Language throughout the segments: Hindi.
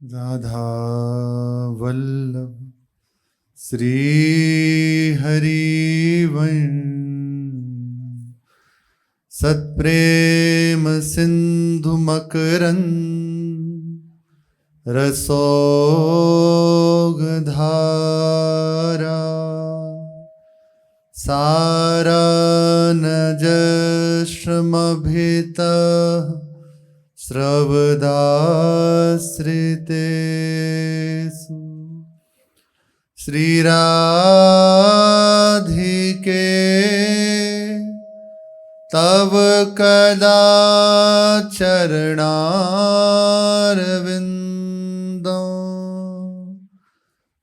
राधा वल्लभ श्री हरिवंश सत्प्रेम सिंधु मकरंद रसोगधारा सारनजश्रमभितः श्रवदाश्रितेषु श्रीराधिके तव कदाचरणारविन्दं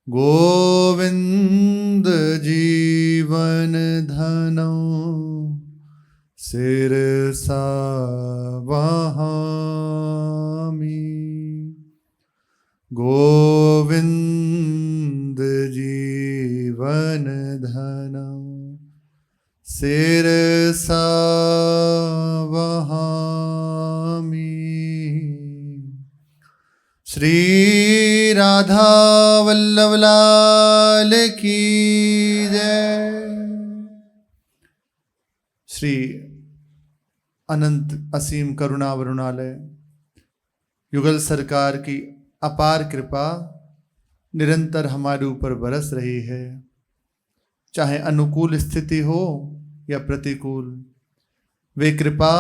गोविन्द जीवनधनं शिरसा वहामि। गोविन्द जीवनधनं शिरसा वहामि। श्री राधा वल्लभ लाल की जय। श्री अनंत असीम करुणा वरुणालय युगल सरकार की अपार कृपा निरंतर हमारे ऊपर बरस रही है। चाहे अनुकूल स्थिति हो या प्रतिकूल, वे कृपा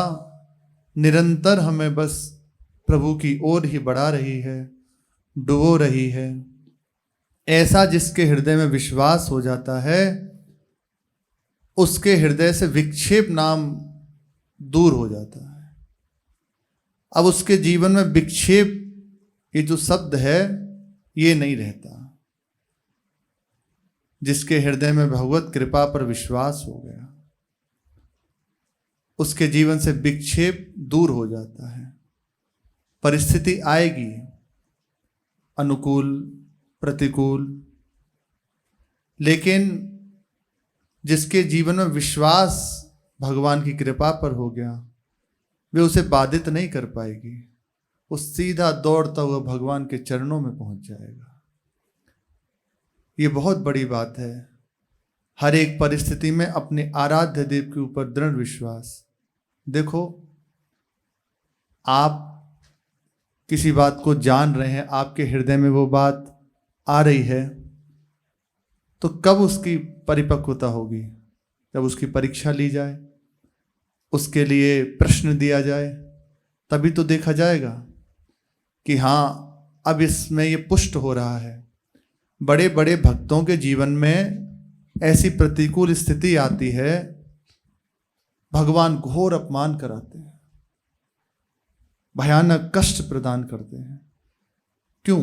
निरंतर हमें बस प्रभु की ओर ही बढ़ा रही है, डुबो रही है। ऐसा जिसके हृदय में विश्वास हो जाता है, उसके हृदय से विक्षेप नाम दूर हो जाता है। अब उसके जीवन में विक्षेप ये जो शब्द है ये नहीं रहता। जिसके हृदय में भगवत कृपा पर विश्वास हो गया, उसके जीवन से विक्षेप दूर हो जाता है। परिस्थिति आएगी, अनुकूल प्रतिकूल, लेकिन जिसके जीवन में विश्वास भगवान की कृपा पर हो गया, वे उसे बाधित नहीं कर पाएगी। वो सीधा दौड़ता हुआ भगवान के चरणों में पहुंच जाएगा। ये बहुत बड़ी बात है। हर एक परिस्थिति में अपने आराध्य देव के ऊपर दृढ़ विश्वास। देखो, आप किसी बात को जान रहे हैं, आपके हृदय में वो बात आ रही है, तो कब उसकी परिपक्वता होगी? जब उसकी परीक्षा ली जाए, उसके लिए प्रश्न दिया जाए, तभी तो देखा जाएगा कि हाँ, अब इसमें ये पुष्ट हो रहा है। बड़े बड़े भक्तों के जीवन में ऐसी प्रतिकूल स्थिति आती है, भगवान घोर अपमान कराते हैं, भयानक कष्ट प्रदान करते हैं। क्यों?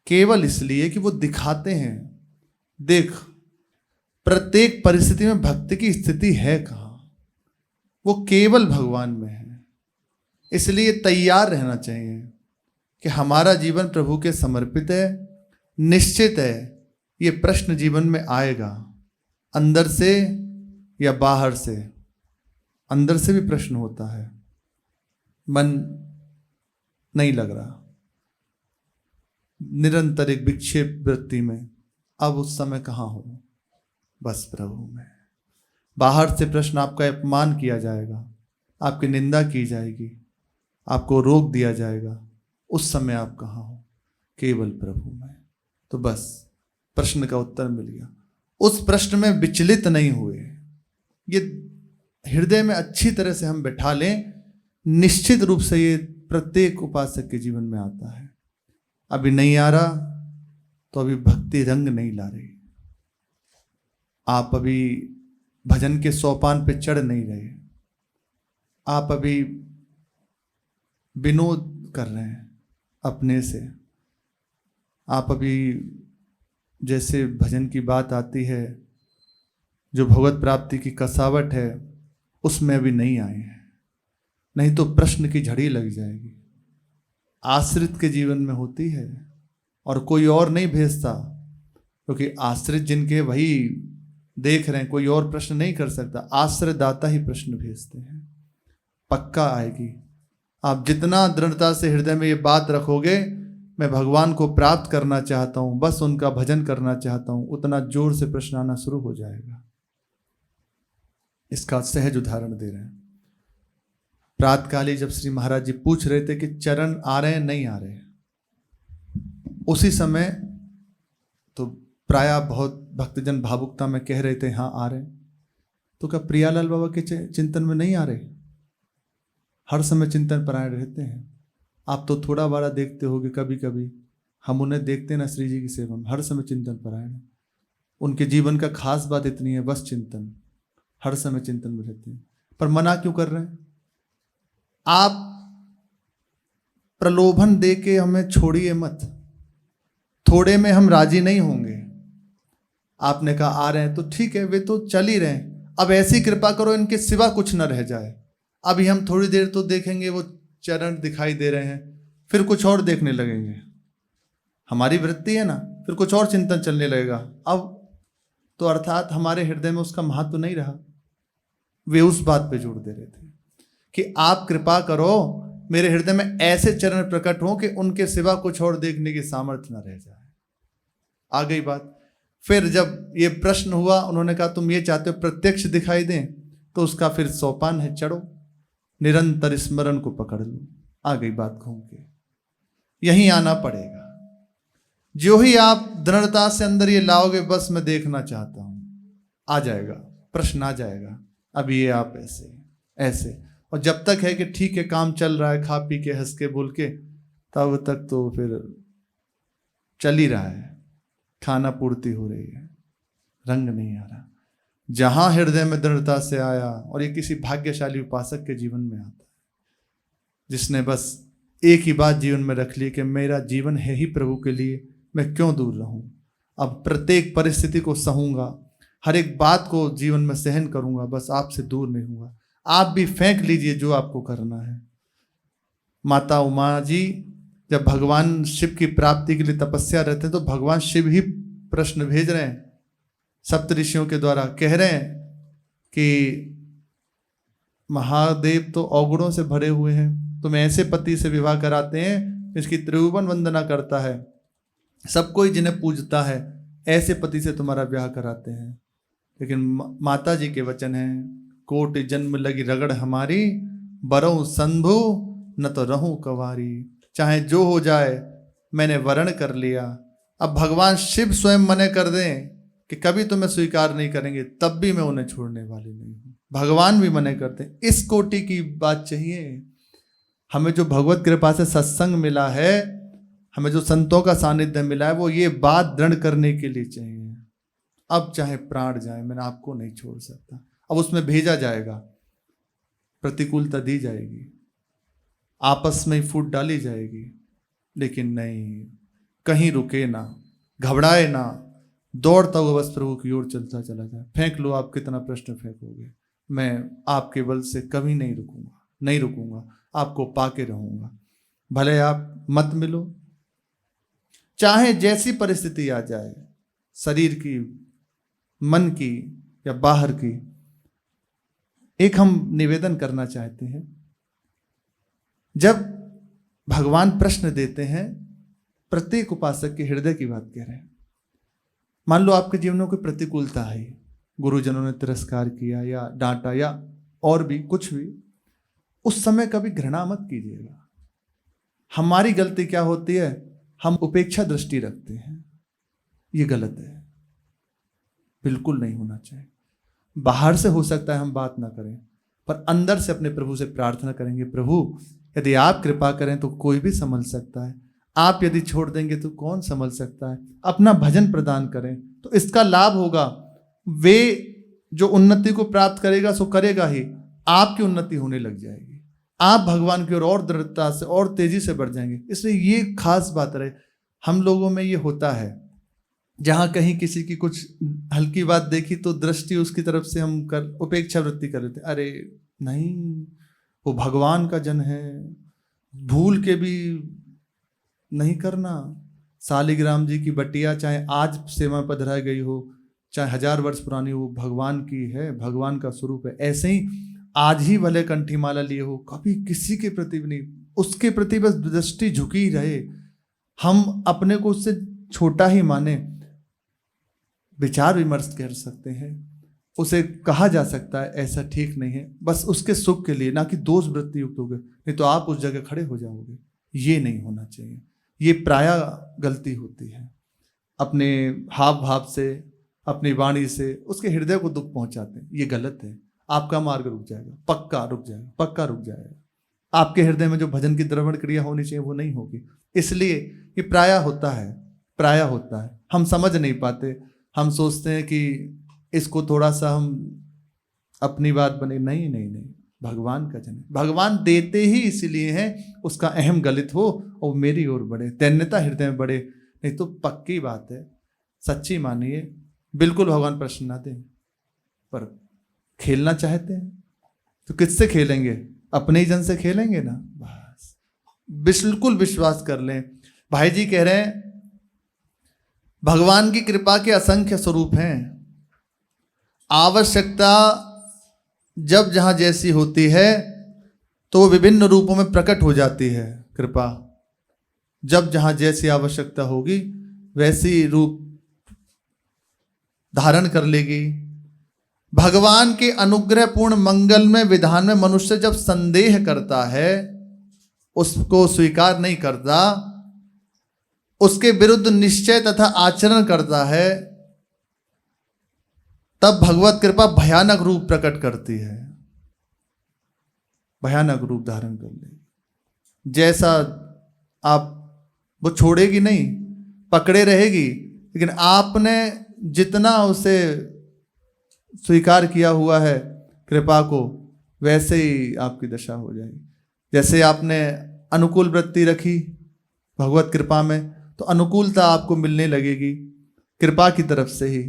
केवल इसलिए कि वो दिखाते हैं, देख प्रत्येक परिस्थिति में भक्ति की स्थिति है कहाँ, वो केवल भगवान में है। इसलिए तैयार रहना चाहिए कि हमारा जीवन प्रभु के समर्पित है। निश्चित है ये प्रश्न जीवन में आएगा, अंदर से या बाहर से। अंदर से भी प्रश्न होता है, मन नहीं लग रहा, निरंतर एक विक्षेप वृत्ति में। अब उस समय कहाँ हो? बस प्रभु में। बाहर से प्रश्न, आपका अपमान किया जाएगा, आपकी निंदा की जाएगी, आपको रोक दिया जाएगा, उस समय आप कहाँ हो? केवल प्रभु में। तो बस प्रश्न का उत्तर मिल गया। उस प्रश्न में विचलित नहीं हुए, ये हृदय में अच्छी तरह से हम बैठा लें, निश्चित रूप से ये प्रत्येक उपासक के जीवन में आता है। अभी नहीं आ रहा तो अभी भक्ति रंग नहीं ला रही, आप अभी भजन के सोपान पे चढ़ नहीं रहे, आप अभी विनोद कर रहे हैं अपने से। आप अभी जैसे भजन की बात आती है, जो भगवत प्राप्ति की कसावट है, उसमें अभी नहीं आए हैं। नहीं तो प्रश्न की झड़ी लग जाएगी। आश्रित के जीवन में होती है, और कोई और नहीं भेजता, क्योंकि आश्रित जिनके वही देख रहे हैं, कोई और प्रश्न नहीं कर सकता। आश्रय दाता ही प्रश्न भेजते हैं। पक्का आएगी, आप जितना दृढ़ता से हृदय में ये बात रखोगे, मैं भगवान को प्राप्त करना चाहता हूं, बस उनका भजन करना चाहता हूं, उतना जोर से प्रश्न आना शुरू हो जाएगा। इसका सहज उदाहरण दे रहे हैं। प्रातःकाली जब श्री महाराज जी पूछ रहे थे कि चरण आ रहे हैं नहीं आ रहे, उसी समय तो प्रायः बहुत भक्तजन भावुकता में कह रहे थे हाँ आ रहे। तो क्या प्रियालाल बाबा के चिंतन में नहीं आ रहे? हर समय चिंतन परायण रहते हैं। आप तो थोड़ा बड़ा देखते होगे, कभी कभी हम उन्हें देखते हैं ना श्री जी की सेवा में, हर समय चिंतन परायण है। उनके जीवन का खास बात इतनी है, बस चिंतन, हर समय चिंतन में रहते हैं। पर मना क्यों कर रहे हैं? आप प्रलोभन दे के हमें छोड़िए मत, थोड़े में हम राजी नहीं होंगे। आपने कहा आ रहे हैं तो ठीक है, वे तो चल ही रहे हैं, अब ऐसी कृपा करो इनके सिवा कुछ न रह जाए। अभी हम थोड़ी देर तो देखेंगे, वो चरण दिखाई दे रहे हैं, फिर कुछ और देखने लगेंगे। हमारी वृत्ति है ना, फिर कुछ और चिंतन चलने लगेगा। अब तो अर्थात हमारे हृदय में उसका महत्व तो नहीं रहा। वे उस बात पे जोर दे रहे थे कि आप कृपा करो, मेरे हृदय में ऐसे चरण प्रकट हो कि उनके सिवा कुछ और देखने की सामर्थ्य न रह जाए। आ गई बात। फिर जब ये प्रश्न हुआ, उन्होंने कहा तुम ये चाहते हो प्रत्यक्ष दिखाई दें, तो उसका फिर सोपान है, चढ़ो निरंतर स्मरण को पकड़ लो। आ गई बात घूम के, यहीं आना पड़ेगा। जो ही आप दृढ़ता से अंदर ये लाओगे, बस मैं देखना चाहता हूं, आ जाएगा प्रश्न, आ जाएगा। अब ये आप ऐसे ऐसे, और जब तक है कि ठीक है काम चल रहा है, खा पी के हंस के बोल के, तब तक तो फिर चल ही रहा है, खाना पूर्ति हो रही है, रंग नहीं आ रहा। जहां हृदय में दृढ़ता से आया, और ये किसी भाग्यशाली उपासक के जीवन में आता है, जिसने बस एक ही बात जीवन में रख ली कि मेरा जीवन है ही प्रभु के लिए, मैं क्यों दूर रहूं। अब प्रत्येक परिस्थिति को सहूंगा, हर एक बात को जीवन में सहन करूंगा, बस आपसे दूर नहीं हूंगा। आप भी फेंक लीजिए जो आपको करना है। माता उमा जी जब भगवान शिव की प्राप्ति के लिए तपस्या रहते हैं, तो भगवान शिव ही प्रश्न भेज रहे हैं सप्त ऋषियों के द्वारा, कह रहे हैं कि महादेव तो अवगुणों से भरे हुए हैं, तुम ऐसे पति से विवाह कराते हैं इसकी त्रिभुवन वंदना करता है, सब कोई जिन्हें पूजता है, ऐसे पति से तुम्हारा ब्याह कराते हैं। लेकिन माता जी के वचन हैं, कोटि जन्म लगी रगड़ हमारी, बरऊं संभु न तो रहूं कवारी। चाहे जो हो जाए, मैंने वरण कर लिया। अब भगवान शिव स्वयं मने कर दें कि कभी तुम्हें स्वीकार नहीं करेंगे, तब भी मैं उन्हें छोड़ने वाली नहीं हूं। भगवान भी मने करते हैं। इस कोटि की बात चाहिए हमें। जो भगवत कृपा से सत्संग मिला है, हमें जो संतों का सानिध्य मिला है, वो ये बात दृढ़ करने के लिए चाहिए। अब चाहे प्राण जाए, मैंने आपको नहीं छोड़ सकता। अब उसमें भेजा जाएगा, प्रतिकूलता दी जाएगी, आपस में ही फूट डाली जाएगी, लेकिन नहीं, कहीं रुके ना, घबराए ना, दौड़ता हुआ बस प्रभु की ओर चलता चला जाए। फेंक लो आप कितना प्रश्न फेंकोगे, मैं आपके बल से कभी नहीं रुकूंगा, नहीं रुकूंगा, आपको पाके रहूंगा। भले आप मत मिलो, चाहे जैसी परिस्थिति आ जाए, शरीर की, मन की या बाहर की। एक हम निवेदन करना चाहते हैं, जब भगवान प्रश्न देते हैं, प्रत्येक उपासक के हृदय की बात कह रहे हैं। मान लो आपके जीवन में कोई प्रतिकूलता आई, गुरुजनों ने तिरस्कार किया या डांटा या और भी कुछ भी, उस समय कभी घृणा मत कीजिएगा। हमारी गलती क्या होती है, हम उपेक्षा दृष्टि रखते हैं, ये गलत है, बिल्कुल नहीं होना चाहिए। बाहर से हो सकता है हम बात ना करें, पर अंदर से अपने प्रभु से प्रार्थना करेंगे, प्रभु यदि आप कृपा करें तो कोई भी संभल सकता है, आप यदि छोड़ देंगे तो कौन संभल सकता है। अपना भजन प्रदान करें तो इसका लाभ होगा। वे जो उन्नति को प्राप्त करेगा सो करेगा ही, आपकी उन्नति होने लग जाएगी, आप भगवान की ओर और दृढ़ता से और तेजी से बढ़ जाएंगे। इसलिए ये खास बात रहे। हम लोगों में ये होता है, जहां कहीं किसी की कुछ हल्की बात देखी तो दृष्टि उसकी तरफ से हम उपेक्षा वृत्ति कर लेते, अरे नहीं वो भगवान का जन है, भूल के भी नहीं करना। शालिग्राम जी की बटिया चाहे आज सेवा पधरा गई हो, चाहे 1000 वर्ष पुरानी हो, भगवान की है, भगवान का स्वरूप है। ऐसे ही आज ही भले कंठी माला लिए हो, कभी किसी के प्रति भी नहीं, उसके प्रति बस दृष्टि झुकी रहे, हम अपने को उससे छोटा ही माने। विचार विमर्श कर सकते हैं, उसे कहा जा सकता है ऐसा ठीक नहीं है, बस उसके सुख के लिए, ना कि दोष वृत्ति युक्त हो गए, नहीं तो आप उस जगह खड़े हो जाओगे। ये नहीं होना चाहिए, ये प्रायः गलती होती है। अपने हाव भाव से, अपनी वाणी से उसके हृदय को दुख पहुंचाते हैं, ये गलत है। आपका मार्ग रुक जाएगा, पक्का रुक जाएगा, पक्का रुक जाएगा। आपके हृदय में जो भजन की द्रवण क्रिया होनी चाहिए वो नहीं होगी। इसलिए ये प्रायः होता है, प्रायः होता है। हम समझ नहीं पाते, हम सोचते हैं कि इसको थोड़ा सा हम अपनी बात बने। नहीं नहीं नहीं, भगवान का जन, भगवान देते ही इसलिए हैं उसका अहम गलित हो और मेरी ओर बढ़े, दैन्यता हृदय में बढ़े। नहीं तो पक्की बात है, सच्ची मानिए, बिल्कुल भगवान प्रश्न ना दें। पर खेलना चाहते हैं तो किससे खेलेंगे? अपने ही जन से खेलेंगे ना। बस बिल्कुल विश्वास कर लें। भाई जी कह रहे हैं भगवान की कृपा के असंख्य स्वरूप हैं, आवश्यकता जब जहां जैसी होती है तो वो विभिन्न रूपों में प्रकट हो जाती है। कृपा जब जहां जैसी आवश्यकता होगी वैसी रूप धारण कर लेगी। भगवान के अनुग्रहपूर्ण मंगलमय विधान में मनुष्य जब संदेह करता है, उसको स्वीकार नहीं करता, उसके विरुद्ध निश्चय तथा आचरण करता है, तब भगवत कृपा भयानक रूप प्रकट करती है, भयानक रूप धारण कर लेगी। जैसा आप, वो छोड़ेगी नहीं, पकड़े रहेगी, लेकिन आपने जितना उसे स्वीकार किया हुआ है कृपा को, वैसे ही आपकी दशा हो जाएगी। जैसे आपने अनुकूल वृत्ति रखी भगवत कृपा में, तो अनुकूलता आपको मिलने लगेगी कृपा की तरफ से ही।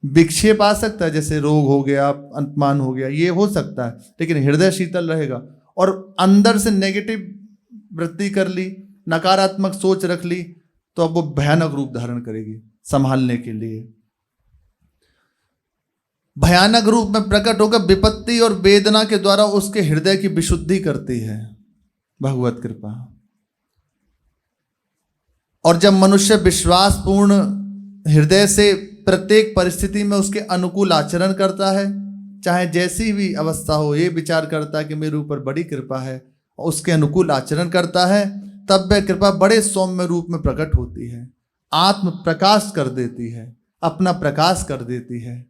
विक्षेप आ सकता है, जैसे रोग हो गया, अपमान हो गया, ये हो सकता है, लेकिन हृदय शीतल रहेगा। और अंदर से नेगेटिव वृत्ति कर ली, नकारात्मक सोच रख ली, तो अब वो भयानक रूप धारण करेगी संभालने के लिए। भयानक रूप में प्रकट होकर विपत्ति और वेदना के द्वारा उसके हृदय की विशुद्धि करती है भगवत कृपा। और जब मनुष्य विश्वासपूर्ण हृदय से प्रत्येक परिस्थिति में उसके अनुकूल आचरण करता है, चाहे जैसी भी अवस्था हो, ये विचार करता है कि मेरे ऊपर बड़ी कृपा है, और उसके अनुकूल आचरण करता है, तब वह कृपा बड़े सौम्य रूप में प्रकट होती है, आत्म प्रकाश कर देती है, अपना प्रकाश कर देती है।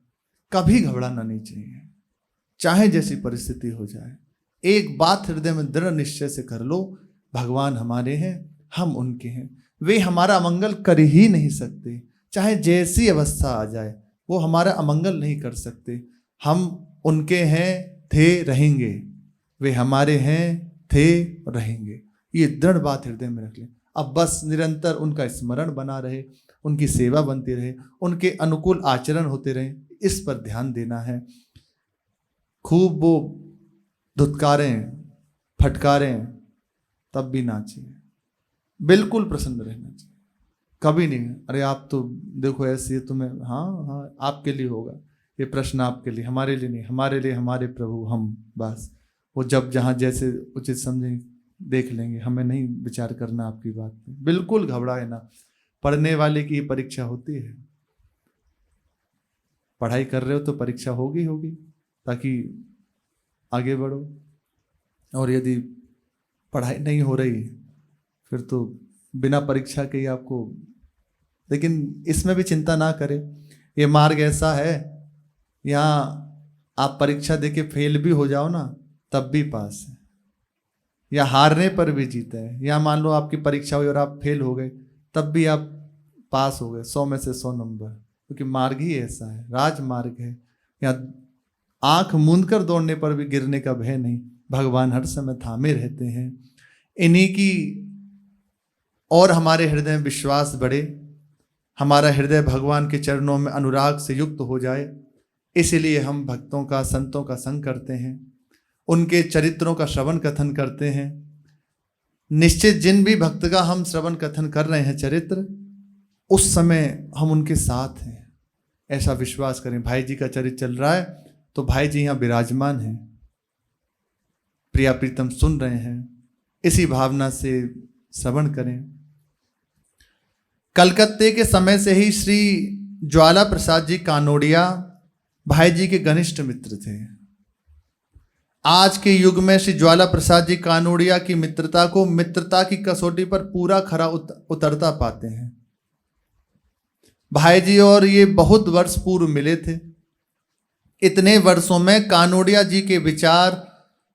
कभी घबराना नहीं चाहिए, चाहे जैसी परिस्थिति हो जाए। एक बात हृदय में दृढ़ निश्चय से कर लो, भगवान हमारे हैं, हम उनके हैं, वे हमारा अमंगल कर ही नहीं सकते। चाहे जैसी अवस्था आ जाए, वो हमारा अमंगल नहीं कर सकते। हम उनके हैं, थे, रहेंगे, वे हमारे हैं, थे, रहेंगे। ये दृढ़ बात हृदय में रख लें। अब बस निरंतर उनका स्मरण बना रहे, उनकी सेवा बनती रहे, उनके अनुकूल आचरण होते रहे, इस पर ध्यान देना है। खूब वो धुतकारें, फटकारें, तब भी ना चाहिए, बिल्कुल प्रसन्न रहना चाहिए। कभी नहीं अरे आप तो देखो ऐसे ही तुम्हें, हाँ हाँ आपके लिए होगा ये प्रश्न, आपके लिए, हमारे लिए नहीं, हमारे लिए हमारे प्रभु हम। बस वो जब जहाँ जैसे उचित समझें देख लेंगे, हमें नहीं विचार करना आपकी बात पे। बिल्कुल घबराए ना, पढ़ने वाले की परीक्षा होती है। पढ़ाई कर रहे हो तो परीक्षा होगी होगी, ताकि आगे बढ़ो। और यदि पढ़ाई नहीं हो रही फिर तो बिना परीक्षा के ही आपको, लेकिन इसमें भी चिंता ना करें। ये मार्ग ऐसा है, यहाँ आप परीक्षा देके फेल भी हो जाओ ना तब भी पास है, या हारने पर भी जीते हैं। या मान लो आपकी परीक्षा हुई और आप फेल हो गए, तब भी आप पास हो गए, 100 में से 100 नंबर, क्योंकि मार्ग ही ऐसा है, राजमार्ग है। यहाँ आंख मूंद कर दौड़ने पर भी गिरने का भय नहीं, भगवान हर समय थामे रहते हैं। इन्हीं की और हमारे हृदय में विश्वास बढ़े, हमारा हृदय भगवान के चरणों में अनुराग से युक्त हो जाए। इसीलिए हम भक्तों का, संतों का संग करते हैं, उनके चरित्रों का श्रवण कथन करते हैं। निश्चित जिन भी भक्त का हम श्रवण कथन कर रहे हैं चरित्र, उस समय हम उनके साथ हैं, ऐसा विश्वास करें। भाई जी का चरित्र चल रहा है तो भाई जी यहाँ विराजमान हैं, प्रिया प्रीतम सुन रहे हैं, इसी भावना से श्रवण करें। कलकत्ते के समय से ही श्री ज्वाला प्रसाद जी कानोड़िया भाई जी के घनिष्ठ मित्र थे। आज के युग में श्री ज्वाला प्रसाद जी कानोड़िया की मित्रता को मित्रता की कसौटी पर पूरा खरा उतरता पाते हैं। भाई जी और ये बहुत वर्ष पूर्व मिले थे। इतने वर्षों में कानोड़िया जी के विचार,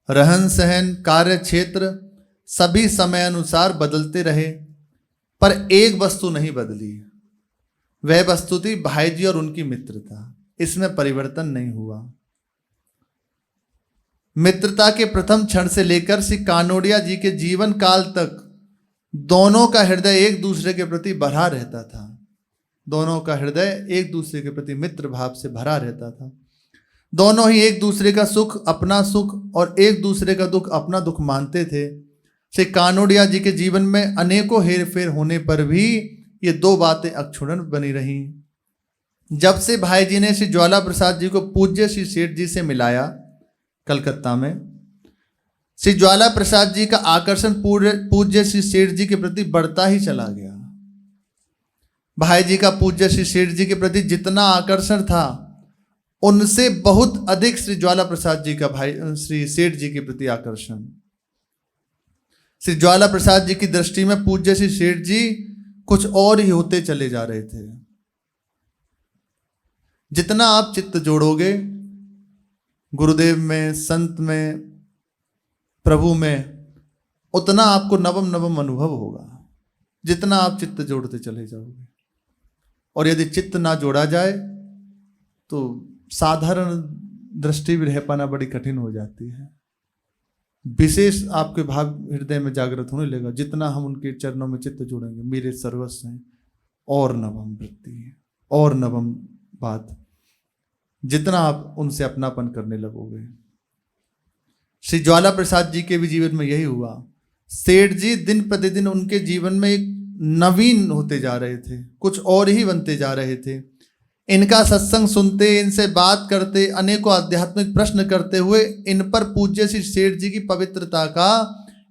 रहन सहन, कार्य क्षेत्र सभी समय अनुसार बदलते रहे, पर एक वस्तु नहीं बदली। वह वस्तु थी भाई जी और उनकी मित्रता। इसमें परिवर्तन नहीं हुआ। मित्रता के प्रथम क्षण से लेकर श्री कानोड़िया जी के जीवन काल तक दोनों का हृदय एक दूसरे के प्रति भरा रहता था। दोनों का हृदय एक दूसरे के प्रति मित्र भाव से भरा रहता था। दोनों ही एक दूसरे का सुख अपना सुख और एक दूसरे का दुख अपना दुख मानते थे। श्री कानोड़िया जी के जीवन में अनेकों हेर फेर होने पर भी ये दो बातें अक्षुण्ण बनी रहीं। जब से भाई जी ने श्री ज्वाला प्रसाद जी को पूज्य श्री सेठ जी से मिलाया कलकत्ता में, श्री ज्वाला प्रसाद जी का आकर्षण पूज्य श्री सेठ जी के प्रति बढ़ता ही चला गया। भाई जी का पूज्य श्री सेठ जी के प्रति जितना आकर्षण था, उनसे बहुत अधिक श्री ज्वाला प्रसाद जी का भाई श्री सेठ जी के प्रति आकर्षण। श्री ज्वाला प्रसाद जी की दृष्टि में पूज्य श्री सेठ जी कुछ और ही होते चले जा रहे थे। जितना आप चित्त जोड़ोगे गुरुदेव में, संत में, प्रभु में, उतना आपको नवम नवम अनुभव होगा, जितना आप चित्त जोड़ते चले जाओगे। और यदि चित्त ना जोड़ा जाए तो साधारण दृष्टि भी रह पाना बड़ी कठिन हो जाती है। विशेष आपके भाव हृदय में जागृत होने लगेगा जितना हम उनके चरणों में चित्त जोड़ेंगे। मेरे सर्वस्व हैं, और नवम वृत्ति है, और नवम बात, जितना आप उनसे अपनापन करने लगोगे। श्री ज्वाला प्रसाद जी के भी जीवन में यही हुआ। सेठ जी दिन प्रतिदिन उनके जीवन में एक नवीन होते जा रहे थे, कुछ और ही बनते जा रहे थे। इनका सत्संग सुनते, इनसे बात करते, अनेकों आध्यात्मिक प्रश्न करते हुए इन पर पूज्य श्री सेठ जी की पवित्रता का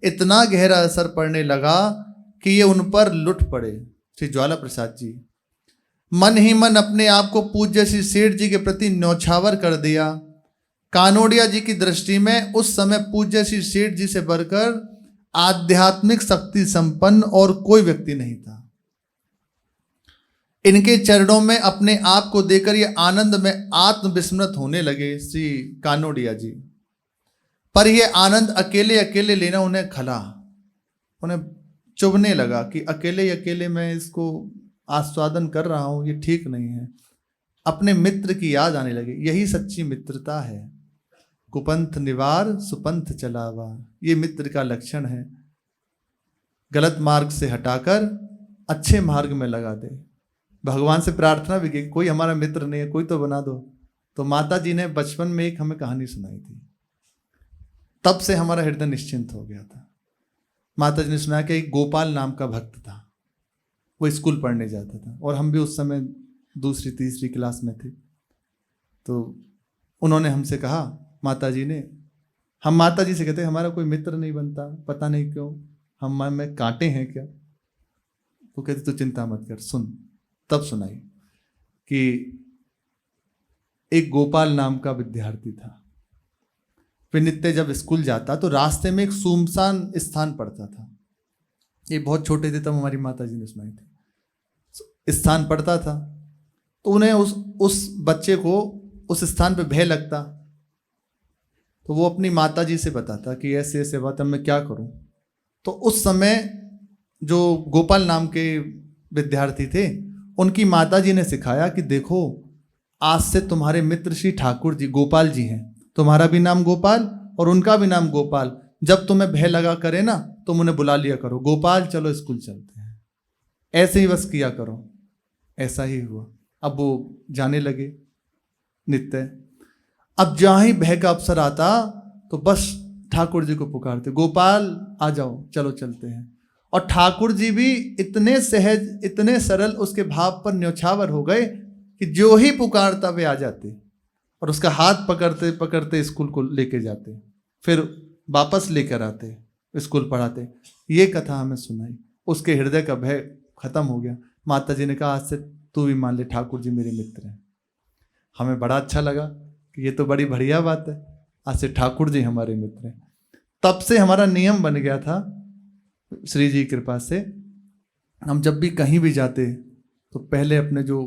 इतना गहरा असर पड़ने लगा कि ये उन पर लुट पड़े। श्री ज्वाला प्रसाद जी मन ही मन अपने आप को पूज्य श्री सेठ जी के प्रति न्यौछावर कर दिया। कानोड़िया जी की दृष्टि में उस समय पूज्य श्री सेठ जी से बढ़कर आध्यात्मिक शक्ति संपन्न और कोई व्यक्ति नहीं था। इनके चरणों में अपने आप को देकर ये आनंद में आत्मविस्मृत होने लगे श्री कानोड़िया जी। पर यह आनंद अकेले अकेले लेना उन्हें खला, उन्हें चुभने लगा कि अकेले अकेले मैं इसको आस्वादन कर रहा हूं, ये ठीक नहीं है। अपने मित्र की याद आने लगी। यही सच्ची मित्रता है। कुपंथ निवार सुपंथ चलावा, ये मित्र का लक्षण है। गलत मार्ग से हटाकर अच्छे मार्ग में लगा दे। भगवान से प्रार्थना भी की, कोई हमारा मित्र नहीं है, कोई तो बना दो। तो माता जी ने बचपन में एक हमें कहानी सुनाई थी, तब से हमारा हृदय निश्चिंत हो गया था। माता जी ने सुनाया कि एक गोपाल नाम का भक्त था, वो स्कूल पढ़ने जाता था और हम भी उस समय दूसरी तीसरी क्लास में थे। तो उन्होंने हमसे कहा, माता जी ने, हम माता जी से कहते हमारा कोई मित्र नहीं बनता, पता नहीं क्यों, हम में कांटे हैं क्या? वो कहते तू चिंता मत कर, सुन। तब सुनाई कि एक गोपाल नाम का विद्यार्थी था। फिर नित्य जब स्कूल जाता तो रास्ते में एक सुनसान स्थान पड़ता था। ये बहुत छोटे थे तब हमारी माता जी ने सुनाई थी। स्थान पड़ता था तो उन्हें उस बच्चे को उस स्थान पे भय लगता, तो वो अपनी माता जी से बताता कि ऐसे ऐसे बात, अब मैं क्या करूं। तो उस समय जो गोपाल नाम के विद्यार्थी थे, उनकी माता जी ने सिखाया कि देखो, आज से तुम्हारे मित्र श्री ठाकुर जी गोपाल जी हैं, तुम्हारा भी नाम गोपाल और उनका भी नाम गोपाल। जब तुम्हें भय लगा करे ना, तुम उन्हें बुला लिया करो, गोपाल चलो स्कूल चलते हैं, ऐसे ही बस किया करो। ऐसा ही हुआ। अब वो जाने लगे नित्य। अब जहाँ ही भय का अवसर आता तो बस ठाकुर जी को पुकारते, गोपाल आ जाओ, चलो चलते हैं। और ठाकुर जी भी इतने सहज, इतने सरल उसके भाव पर न्यौछावर हो गए कि जो ही पुकारता वे आ जाते और उसका हाथ पकड़ते पकड़ते स्कूल को लेके जाते। फिर वापस लेकर आते, स्कूल पढ़ाते। ये कथा हमें सुनाई, उसके हृदय का भय खत्म हो गया। माता जी ने कहा आज से तू भी मान ले ठाकुर जी मेरे मित्र हैं। हमें बड़ा अच्छा लगा कि ये तो बड़ी बढ़िया बात है, आज से ठाकुर जी हमारे मित्र हैं। तब से हमारा नियम बन गया था श्री जी की कृपा से, हम जब भी कहीं भी जाते तो पहले अपने जो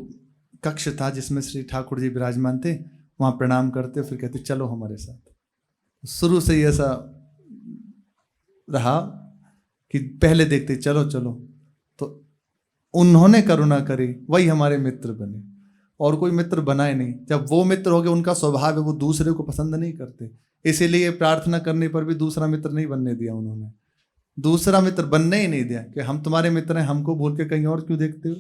कक्ष था जिसमें श्री ठाकुर जी विराजमान थे वहाँ प्रणाम करते, फिर कहते चलो हमारे साथ। शुरू से ही ऐसा रहा कि पहले देखते चलो चलो, तो उन्होंने करुणा करी, वही हमारे मित्र बने, और कोई मित्र बनाए नहीं। जब वो मित्र हो गए, उनका स्वभाव है वो दूसरे को पसंद नहीं करते, इसीलिए प्रार्थना करने पर भी दूसरा मित्र नहीं बनने दिया उन्होंने, दूसरा मित्र बनने ही नहीं दिया कि हम तुम्हारे मित्र हैं, हमको भूल के कहीं और क्यों देखते हो।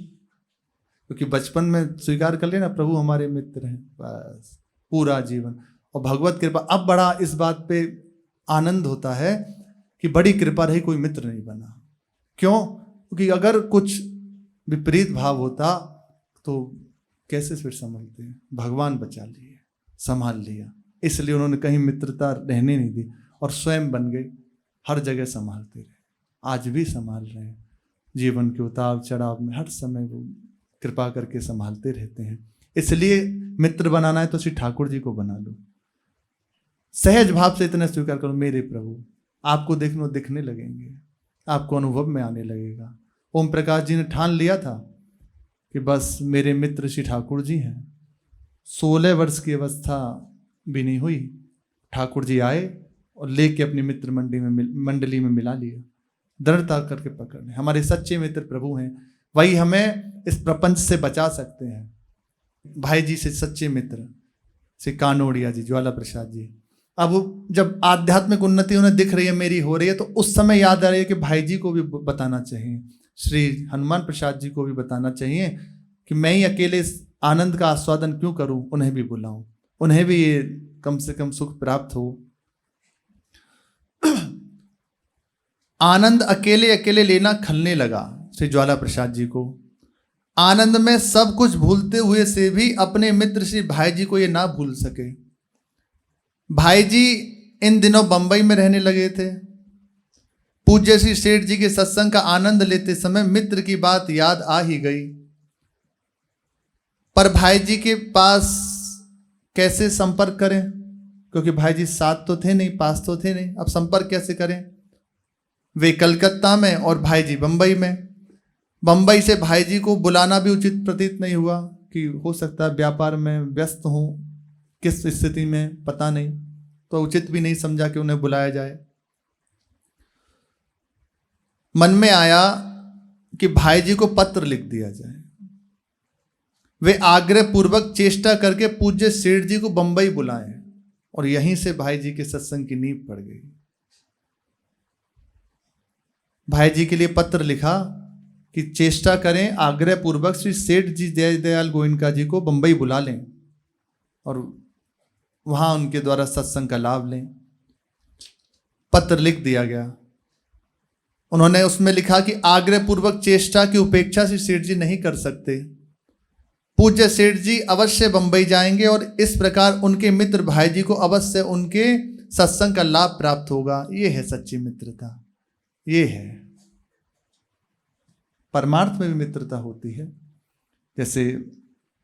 क्योंकि बचपन में स्वीकार कर लेना प्रभु हमारे मित्र हैं, बस पूरा जीवन। और भगवत कृपा, अब बड़ा इस बात पे आनंद होता है कि बड़ी कृपा रही कोई मित्र नहीं बना। क्यों? क्योंकि अगर कुछ विपरीत भाव होता तो कैसे फिर संभलते हैं। भगवान बचा लिए, संभाल लिया, इसलिए उन्होंने कहीं मित्रता रहने नहीं दी और स्वयं बन गए, हर जगह संभालते रहे, आज भी संभाल रहे हैं। जीवन के उतार चढ़ाव में हर समय वो कृपा करके संभालते रहते हैं। इसलिए मित्र बनाना है तो श्री ठाकुर जी को बना लो, सहज भाव से इतना स्वीकार करो मेरे प्रभु। आपको दिखने लगेंगे, आपको अनुभव में आने लगेगा। ओम प्रकाश जी ने ठान लिया था कि बस मेरे मित्र श्री ठाकुर जी हैं। 16 वर्ष की अवस्था भी नहीं हुई, ठाकुर जी आए और लेके अपनी मित्र मंडली में मिला लिया। दृढ़ता करके पकड़ने, हमारे सच्चे मित्र प्रभु हैं, वही हमें इस प्रपंच से बचा सकते हैं। भाई जी से सच्चे मित्र श्री कानोड़िया जी, ज्वाला प्रसाद जी। अब जब आध्यात्मिक उन्नति उन्हें दिख रही है, मेरी हो रही है, तो उस समय याद आ रही है कि भाई जी को भी बताना चाहिए, श्री हनुमान प्रसाद जी को भी बताना चाहिए कि मैं ही अकेले इस आनंद का आस्वादन क्यों करूं, उन्हें भी बुलाऊं, उन्हें भी ये कम से कम सुख प्राप्त हो। आनंद अकेले अकेले लेना खलने लगा श्री ज्वाला प्रसाद जी को। आनंद में सब कुछ भूलते हुए से भी अपने मित्र श्री भाई जी को ये ना भूल सके। भाई जी इन दिनों बंबई में रहने लगे थे। पूज्य श्री सेठ जी के सत्संग का आनंद लेते समय मित्र की बात याद आ ही गई, पर भाई जी के पास कैसे संपर्क करें, क्योंकि भाई जी साथ तो थे नहीं, पास तो थे नहीं, अब संपर्क कैसे करें। वे कलकत्ता में और भाई जी बंबई में। बंबई से भाई जी को बुलाना भी उचित प्रतीत नहीं हुआ कि हो सकता है व्यापार में व्यस्त हों, किस स्थिति में पता नहीं, तो उचित भी नहीं समझा कि उन्हें बुलाया जाए। मन में आया कि भाई जी को पत्र लिख दिया जाए। वे आग्रह पूर्वक चेष्टा करके पूज्य सेठ जी को बंबई बुलाए और यहीं से भाई जी के सत्संग की नींव पड़ गई। भाई जी के लिए पत्र लिखा कि चेष्टा करें, आग्रह पूर्वक श्री सेठ जी जयदयाल गोयनका जी को बंबई बुला लें और वहां उनके द्वारा सत्संग का लाभ लें। पत्र लिख दिया गया। उन्होंने उसमें लिखा कि आग्रह पूर्वक चेष्टा की उपेक्षा श्री सेठ जी नहीं कर सकते। पूज्य सेठ जी अवश्य बंबई जाएंगे और इस प्रकार उनके मित्र भाई जी को अवश्य उनके सत्संग का लाभ प्राप्त होगा। ये है सच्ची मित्रता, ये है। परमार्थ में भी मित्रता होती है, जैसे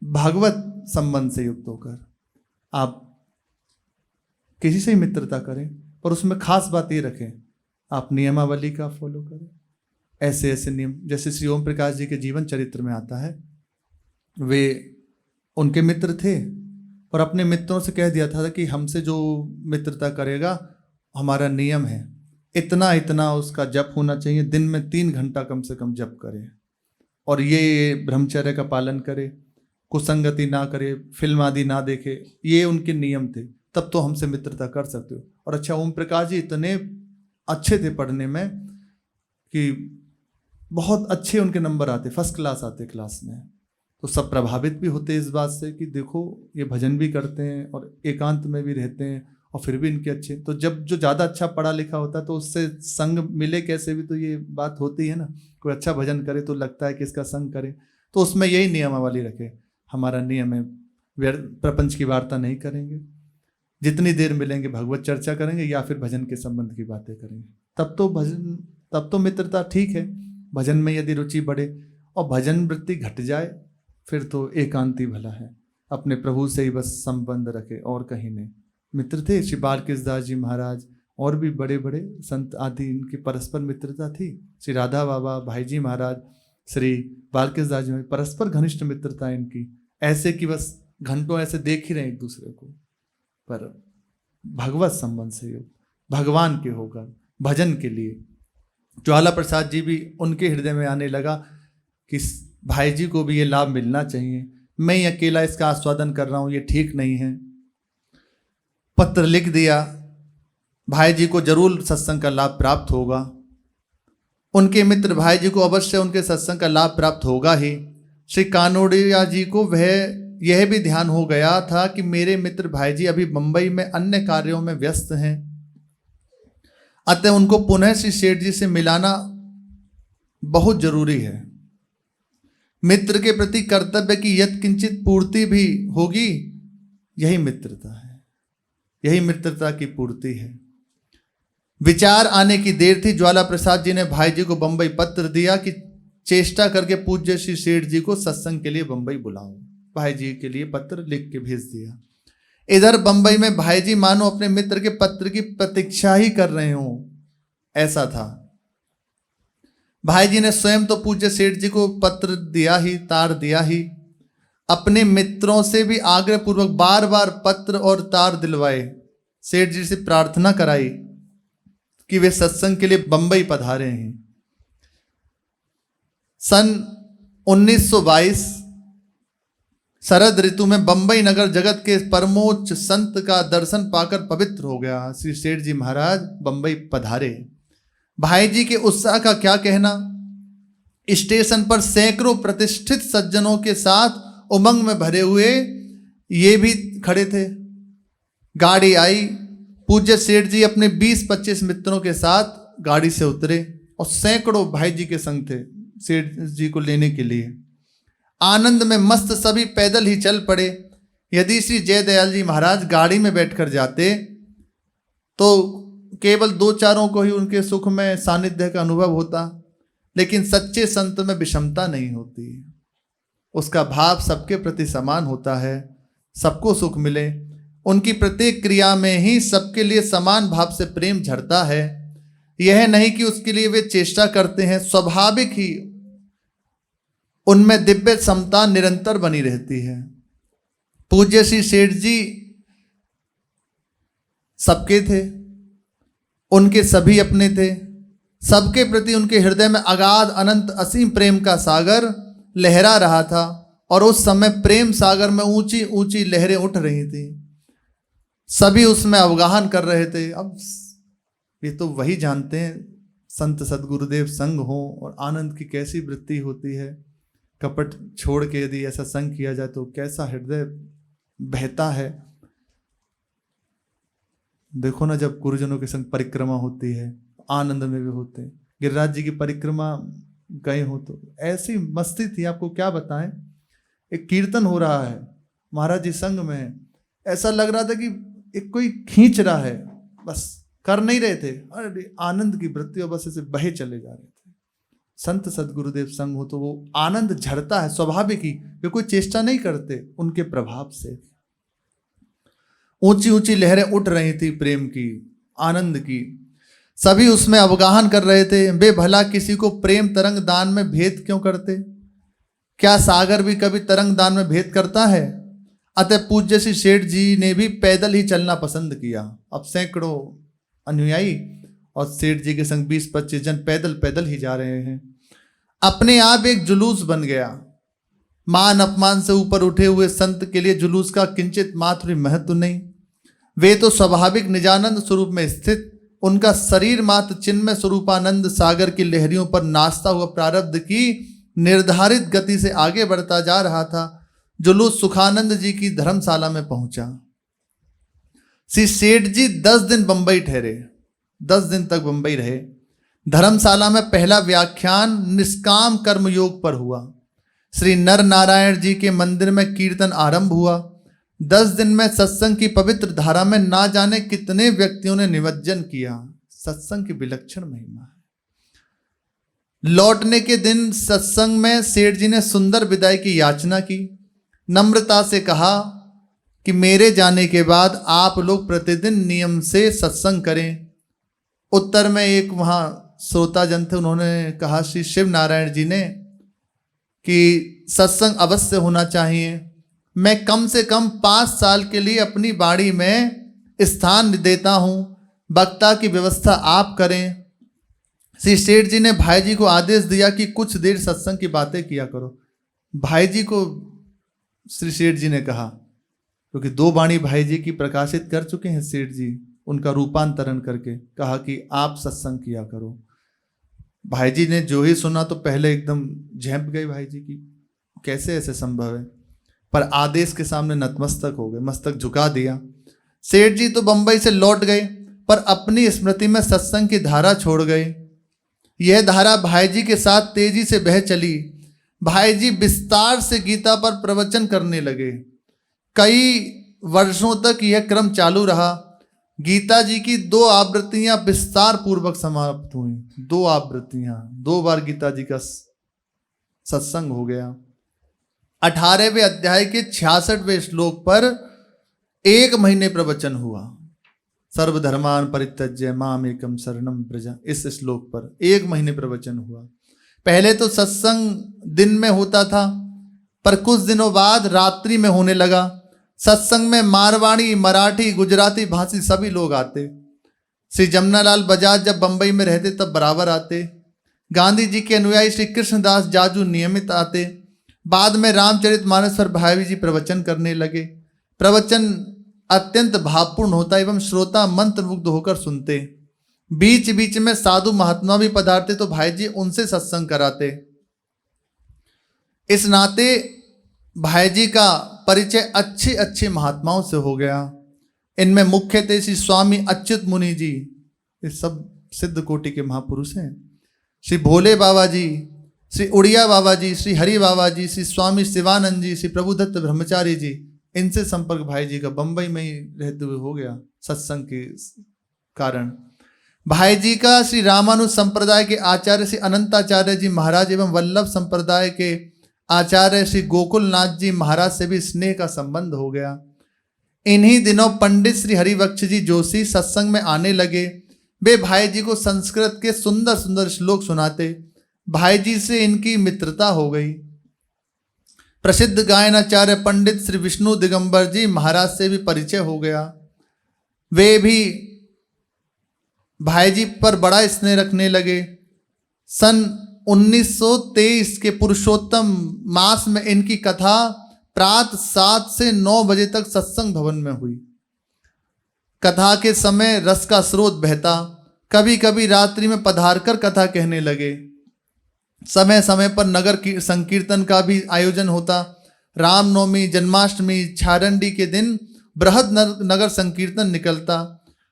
भागवत संबंध से युक्त होकर आप किसी से ही मित्रता करें, पर उसमें खास बात ये रखें आप नियमावली का फॉलो करें। ऐसे ऐसे नियम, जैसे श्री ओम प्रकाश जी के जीवन चरित्र में आता है, वे उनके मित्र थे और अपने मित्रों से कह दिया था कि हमसे जो मित्रता करेगा, हमारा नियम है इतना इतना उसका जप होना चाहिए, दिन में 3 घंटा कम से कम जप करे और ये ब्रह्मचर्य का पालन करे, कुसंगति ना करे, फिल्म आदि ना देखे, ये उनके नियम थे। तब तो हमसे मित्रता कर सकते हो। और अच्छा, ओम प्रकाश जी इतने अच्छे थे पढ़ने में कि बहुत अच्छे उनके नंबर आते, फर्स्ट क्लास आते क्लास में। तो सब प्रभावित भी होते इस बात से कि देखो ये भजन भी करते हैं और एकांत में भी रहते हैं और फिर भी इनके अच्छे। तो जब जो ज़्यादा अच्छा पढ़ा लिखा होता है तो उससे संग मिले कैसे भी, तो ये बात होती है ना। कोई अच्छा भजन करे तो लगता है कि इसका संग करे, तो उसमें यही नियमावली रखे। हमारा नियम है प्रपंच की वार्ता नहीं करेंगे, जितनी देर मिलेंगे भगवत चर्चा करेंगे या फिर भजन के संबंध की बातें करेंगे। तब तो मित्रता ठीक है। भजन में यदि रुचि बढ़े और भजन वृत्ति घट जाए फिर तो एकांती भला है, अपने प्रभु से ही बस संबंध रखे और कहीं नहीं। मित्र थे श्री बालकृष्ण दास जी महाराज और भी बड़े बड़े संत आदि, इनकी परस्पर मित्रता थी। श्री राधा बाबा, भाई जी महाराज, श्री बालकृष्ण दास जी में परस्पर घनिष्ठ मित्रता इनकी, ऐसे कि बस घंटों ऐसे देख ही रहे एक दूसरे को, पर भगवत संबंध से योग भगवान के होकर भजन के लिए। ज्वाला प्रसाद जी भी उनके हृदय में आने लगा कि भाई जी को भी ये लाभ मिलना चाहिए, मैं ही अकेला इसका आस्वादन कर रहा हूं, ये ठीक नहीं है। पत्र लिख दिया, भाई जी को जरूर सत्संग का लाभ प्राप्त होगा। उनके मित्र भाई जी को अवश्य उनके सत्संग का लाभ प्राप्त होगा ही। श्री कानोड़िया जी को यह भी ध्यान हो गया था कि मेरे मित्र भाई जी अभी बंबई में अन्य कार्यों में व्यस्त हैं, अतः उनको पुनः श्री सेठ जी से मिलाना बहुत जरूरी है। मित्र के प्रति कर्तव्य की यत् किंचित पूर्ति भी होगी, यही मित्रता है, यही मित्रता की पूर्ति है। विचार आने की देर थी। ज्वाला प्रसाद जी ने भाई जी को बंबई पत्र दिया कि चेष्टा करके पूज्य श्री सेठ जी को सत्संग के लिए बंबई बुलाऊं। भाई जी के लिए पत्र लिख के भेज दिया। इधर बंबई में भाई जी मानो अपने मित्र के पत्र की प्रतीक्षा ही कर रहे हो, ऐसा था। भाई जी ने स्वयं तो पूज्य सेठ जी को पत्र दिया ही, तार दिया ही, अपने मित्रों से भी आग्रह पूर्वक बार बार पत्र और तार दिलवाए, सेठ जी से प्रार्थना कराई कि वे सत्संग के लिए बंबई पधारे हैं। सन 1922 शरद ऋतु में बंबई नगर जगत के परमोच्च संत का दर्शन पाकर पवित्र हो गया। श्री सेठ जी महाराज बंबई पधारे। भाई जी के उत्साह का क्या कहना। स्टेशन पर सैकड़ों प्रतिष्ठित सज्जनों के साथ उमंग में भरे हुए ये भी खड़े थे। गाड़ी आई, पूज्य सेठ जी अपने 20-25 मित्रों के साथ गाड़ी से उतरे और सैकड़ों भाई जी के संग थे सेठ जी को लेने के लिए। आनंद में मस्त सभी पैदल ही चल पड़े। यदि श्री जयदयाल जी महाराज गाड़ी में बैठकर जाते तो केवल 2-4 को ही उनके सुख में सानिध्य का अनुभव होता, लेकिन सच्चे संत में विषमता नहीं होती। उसका भाव सबके प्रति समान होता है, सबको सुख मिले। उनकी प्रत्येक क्रिया में ही सबके लिए समान भाव से प्रेम झरता है। यह नहीं कि उसके लिए वे चेष्टा करते हैं, स्वाभाविक ही उनमें दिव्य समता निरंतर बनी रहती है। पूज्य श्री सेठ जी सबके थे, उनके सभी अपने थे। सबके प्रति उनके हृदय में अगाध अनंत असीम प्रेम का सागर लहरा रहा था और उस समय प्रेम सागर में ऊंची ऊंची लहरें उठ रही थी। सभी उसमें अवगाहन कर रहे थे। अब ये तो वही जानते हैं संत सदगुरुदेव संग हो और आनंद की कैसी वृत्ति होती है। कपट छोड़ के यदि ऐसा संग किया जाए तो कैसा हृदय बहता है। देखो ना, जब गुरुजनों के संग परिक्रमा होती है, आनंद में भी होते हैं। गिरिराज जी की परिक्रमा गए हो तो ऐसी मस्ती थी, आपको क्या बताएं। एक कीर्तन हो रहा है, महाराज जी संग में, ऐसा लग रहा था कि एक कोई खींच रहा है, बस कर नहीं रहे थे। अरे आनंद की वृत्ति और बस ऐसे बहे चले जा रहे थे। संत सदगुरुदेव संग हो तो वो आनंद झरता है, स्वाभाविक ही। वे कोई चेष्टा नहीं करते, उनके प्रभाव से ऊंची ऊंची लहरें उठ रही थी प्रेम की, आनंद की। सभी उसमें अवगाहन कर रहे थे। वे भला किसी को प्रेम तरंग दान में भेद क्यों करते? क्या सागर भी कभी तरंग दान में भेद करता है? अतः पूज्य श्री सेठ जी ने भी पैदल ही चलना पसंद किया। अब सैकड़ों अनुयायी और सेठ जी के संग 20-25 जन पैदल पैदल ही जा रहे हैं। अपने आप एक जुलूस बन गया। मान अपमान से ऊपर उठे हुए संत के लिए जुलूस का किंचित मात्र भी महत्व नहीं। वे तो स्वाभाविक निजानंद स्वरूप में स्थित, उनका शरीर मात्र चिन्मय स्वरूपानंद सागर की लहरियों पर नाचता हुआ प्रारब्ध की निर्धारित गति से आगे बढ़ता जा रहा था। जुलूस सुखानंद जी की धर्मशाला में पहुंचा। श्री सेठ जी 10 दिन बंबई ठहरे, 10 दिन तक बंबई रहे। धर्मशाला में पहला व्याख्यान निष्काम कर्म योग पर हुआ। श्री नर नारायण जी के मंदिर में कीर्तन आरंभ हुआ। 10 दिन में सत्संग की पवित्र धारा में ना जाने कितने व्यक्तियों ने निमज्जन किया। सत्संग की विलक्षण महिमा है। लौटने के दिन सत्संग में सेठ जी ने सुंदर विदाई की याचना की, नम्रता से कहा कि मेरे जाने के बाद आप लोग प्रतिदिन नियम से सत्संग करें। उत्तर में एक वहाँ श्रोता जन थे, उन्होंने कहा श्री शिव नारायण जी ने कि सत्संग अवश्य होना चाहिए। मैं कम से कम 5 साल के लिए अपनी बाड़ी में स्थान देता हूँ, वक्ता की व्यवस्था आप करें। श्री सेठ जी ने भाई जी को आदेश दिया कि कुछ देर सत्संग की बातें किया करो। भाई जी को श्री सेठ जी ने कहा, क्योंकि 2 वाणी भाई जी की प्रकाशित कर चुके हैं सेठ जी, उनका रूपांतरण करके कहा कि आप सत्संग किया करो। भाई जी ने जो ही सुना तो पहले एकदम झेंप गई भाई जी की, कैसे ऐसे संभव है, पर आदेश के सामने नतमस्तक हो गए, मस्तक झुका दिया। सेठ जी तो बंबई से लौट गए, पर अपनी स्मृति में सत्संग की धारा छोड़ गए। यह धारा भाई जी के साथ तेजी से बह चली। भाई जी विस्तार से गीता पर प्रवचन करने लगे। कई वर्षों तक यह क्रम चालू रहा। गीता जी की 2 आवृत्तियां विस्तार पूर्वक समाप्त हुई। 2 आवृत्तियां, 2 बार गीता जी का सत्संग हो गया। 18वें अध्याय के 66वें श्लोक पर 1 महीने प्रवचन हुआ। सर्वधर्मान परित्यज्य माम एकम शरणम व्रज, इस श्लोक पर 1 महीने प्रवचन हुआ। पहले तो सत्संग दिन में होता था, पर कुछ दिनों बाद रात्रि में होने लगा। सत्संग में मारवाड़ी, मराठी, गुजराती भाषी सभी लोग आते। श्री जमनालाल बजाज जब बंबई में रहते तब बराबर आते। गांधी जी के अनुयायी श्री कृष्णदास जाजू नियमित आते। बाद में रामचरितमानस पर भाई जी प्रवचन करने लगे। प्रवचन अत्यंत भावपूर्ण होता एवं श्रोता मंत्रमुग्ध होकर सुनते। बीच बीच में साधु महात्मा भी पधारते तो भाई जी उनसे सत्संग कराते। इस नाते भाई जी का परिचय अच्छे अच्छे महात्माओं से हो गया। इनमें मुख्य थे श्री स्वामी अच्युत मुनि जी, ये सब सिद्ध कोटि के महापुरुष हैं। श्री भोले बाबा जी, श्री उड़िया बाबा जी, श्री हरि बाबा जी, श्री स्वामी शिवानंद जी, श्री प्रभुदत्त ब्रह्मचारी जी, इनसे संपर्क भाई जी का बंबई में ही रहते हुए हो गया सत्संग के कारण। भाई जी का श्री रामानुज संप्रदाय के आचार्य श्री अनंताचार्य जी महाराज एवं वल्लभ संप्रदाय के आचार्य श्री गोकुलनाथ जी महाराज से भी स्नेह का संबंध हो गया। इन्हीं दिनों पंडित श्री हरिवक्ष जी जोशी सत्संग में आने लगे। वे भाई जी को संस्कृत के सुंदर सुंदर श्लोक सुनाते। भाई जी से इनकी मित्रता हो गई। प्रसिद्ध गायनाचार्य पंडित श्री विष्णु दिगंबर जी महाराज से भी परिचय हो गया। वे भी भाई जी पर बड़ा स्नेह रखने लगे। सन 1923 के पुरुषोत्तम मास में इनकी कथा प्रातः 7 से 9 बजे तक सत्संग भवन में हुई। कथा के समय रस का स्रोत बहता। कभी कभी रात्रि में पधारकर कथा कहने लगे। समय समय पर नगर संकीर्तन का भी आयोजन होता। रामनवमी, जन्माष्टमी, छारंडी के दिन बृहद नगर संकीर्तन निकलता।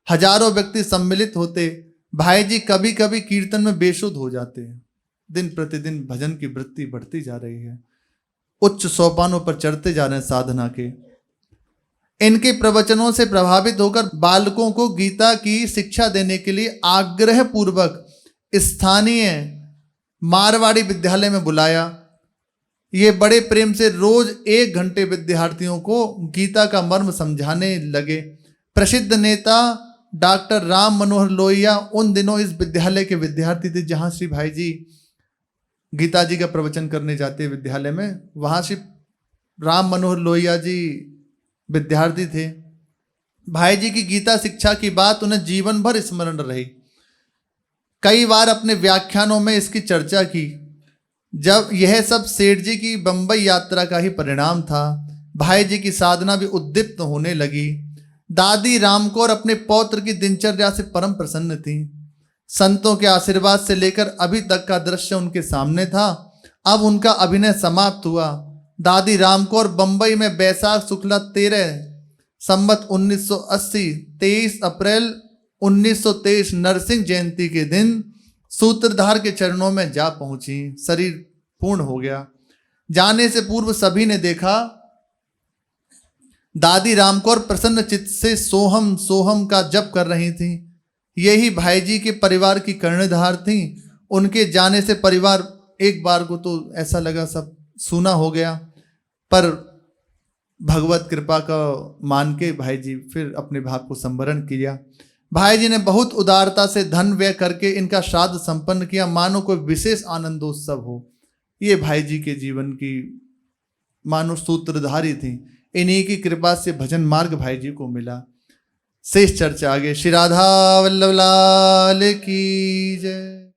हजारों व्यक्ति सम्मिलित होते। भाई जी कभी कभी कीर्तन में बेसुध हो जाते हैं। दिन प्रतिदिन भजन की वृत्ति बढ़ती जा रही है, उच्च सोपानों पर चढ़ते जा रहे हैं साधना के। इनके प्रवचनों से प्रभावित होकर बालकों को गीता की शिक्षा देने के लिए आग्रह पूर्वक स्थानीय मारवाड़ी विद्यालय में बुलाया। ये बड़े प्रेम से रोज 1 घंटे विद्यार्थियों को गीता का मर्म समझाने लगे। प्रसिद्ध नेता डॉक्टर राम मनोहर लोहिया उन दिनों इस विद्यालय के विद्यार्थी थे जहां श्री भाई जी गीता जी का प्रवचन करने जाते विद्यालय में। वहां श्री राम मनोहर लोहिया जी विद्यार्थी थे। भाई जी की गीता शिक्षा की बात उन्हें जीवन भर स्मरण रही। कई बार अपने व्याख्यानों में इसकी चर्चा की। जब यह सब सेठ जी की बंबई यात्रा का ही परिणाम था। भाई जी की साधना भी उद्दीप्त होने लगी। दादी रामकौर अपने पौत्र की दिनचर्या से परम प्रसन्न थी। संतों के आशीर्वाद से लेकर अभी तक का दृश्य उनके सामने था। अब उनका अभिनय समाप्त हुआ। दादी रामकौर बंबई में बैसाख शुक्ला 13 संवत 1980 23 अप्रैल 1923 नरसिंह जयंती के दिन सूत्रधार के चरणों में जा पहुंची। शरीर पूर्ण हो गया। जाने से पूर्व सभी ने देखा दादी रामकौर प्रसन्न चित्त से सोहम सोहम का जप कर रही थी। यही भाई जी के परिवार की कर्णधार थी। उनके जाने से परिवार एक बार को तो ऐसा लगा सब सूना हो गया, पर भगवत कृपा का मान के भाई जी फिर अपने भाग को संवरण किया। भाई जी ने बहुत उदारता से धन व्यय करके इनका श्राद्ध संपन्न किया, मानो कोई विशेष आनंदोत्सव हो। ये भाई जी के जीवन की मानो सूत्रधारी थी। इन्हीं की कृपा से भजन मार्ग भाई जी को मिला। शेष चर्चा आगे। श्री राधा वल्लभ लाल की जय।